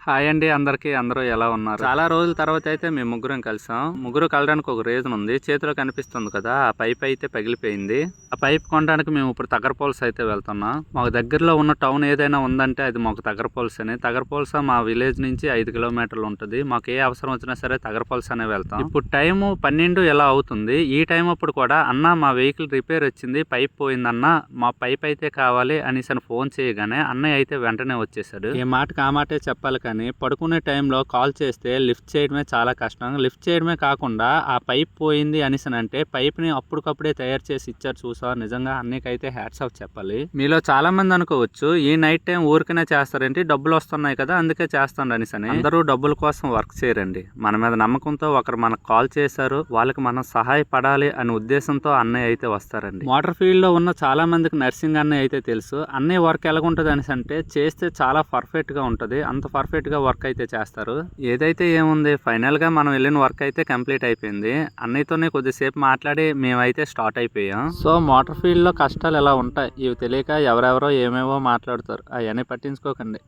Hi అండి అందరికి. అందరూ ఎలా ఉన్నారు? చాలా రోజుల తర్వాత అయితే మేము ముగ్గురం కలిసాం. ముగ్గురు కలడానికి ఒక రీజన్ ఉంది. చేతిలో కనిపిస్తుంది కదా, ఆ పైప్ అయితే పగిలిపోయింది. ఆ పైప్ కొనడానికి మేము ఇప్పుడు తగరపోల్స్ అయితే వెళ్తున్నాం. మాకు దగ్గరలో ఉన్న టౌన్ ఏదైనా ఉందంటే అది మాకు తగరపోల్స్ అని. తగరపోల్స మా విలేజ్ నుంచి 5 కిలోమీటర్లు ఉంటుంది. మాకు ఏ అవసరం వచ్చినా సరే తగరపోల్స్ అనే వెళ్తాం. ఇప్పుడు టైము 12 ఎలా అవుతుంది. ఈ టైం అప్పుడు కూడా అన్న మా వెహికల్ రిపేర్ వచ్చింది, పైప్ పోయిందన్న, మా పైప్ అయితే కావాలి అనేసి అని ఫోన్ చేయగానే అన్నయ్య అయితే వెంటనే వచ్చేసాడు. ఏ మాటకి ఆ మాటే చెప్పాలి కానీ పడుకునే టైంలో కాల్ చేస్తే లిఫ్ట్ చేయడమే చాలా కష్టం. లిఫ్ట్ చేయడమే కాకుండా ఆ పైప్ పోయింది అనేసి అంటే పైప్ని అప్పటికప్పుడే తయారు చేసి ఇచ్చారు చూసా. నిజంగా అన్నికైతే హ్యాట్స్ ఆఫ్ చెప్పాలి. మీలో చాలా మంది అనుకోవచ్చు, ఈ నైట్ టైం ఊరికనే చేస్తారేంటి, డబ్బులు వస్తున్నాయి కదా అందుకే చేస్తాను అనేసి అని. అందరూ డబ్బుల కోసం వర్క్ చేయరండి. మన మీద నమ్మకంతో ఒకరు మనకు కాల్ చేశారు, వాళ్ళకి మనం సహాయపడాలి అనే ఉద్దేశంతో అన్నయ్య అయితే వస్తారండి. మోటార్ ఫీల్డ్ లో ఉన్న చాలా మందికి నర్సింగ్ అన్నయ్య అయితే తెలుసు. అన్నయ్య వర్క్ ఎలాగుంటది అనేసి అంటే చేస్తే చాలా పర్ఫెక్ట్ గా ఉంటది. అంత పర్ఫెక్ట్ గా వర్క్ అయితే చేస్తారు. ఏదైతే ఏముంది, ఫైనల్ గా మనం వెళ్ళిన వర్క్ అయితే కంప్లీట్ అయిపోయింది. అన్నయ్యతోనే కొద్దిసేపు మాట్లాడి మేమైతే స్టార్ట్ అయిపోయాం. సో మోటార్ ఫీల్డ్ లో కష్టాలు ఎలా ఉంటాయి ఇవి తెలియక ఎవరెవరో ఏమేవో మాట్లాడతారు. అవన్నీ పట్టించుకోకండి.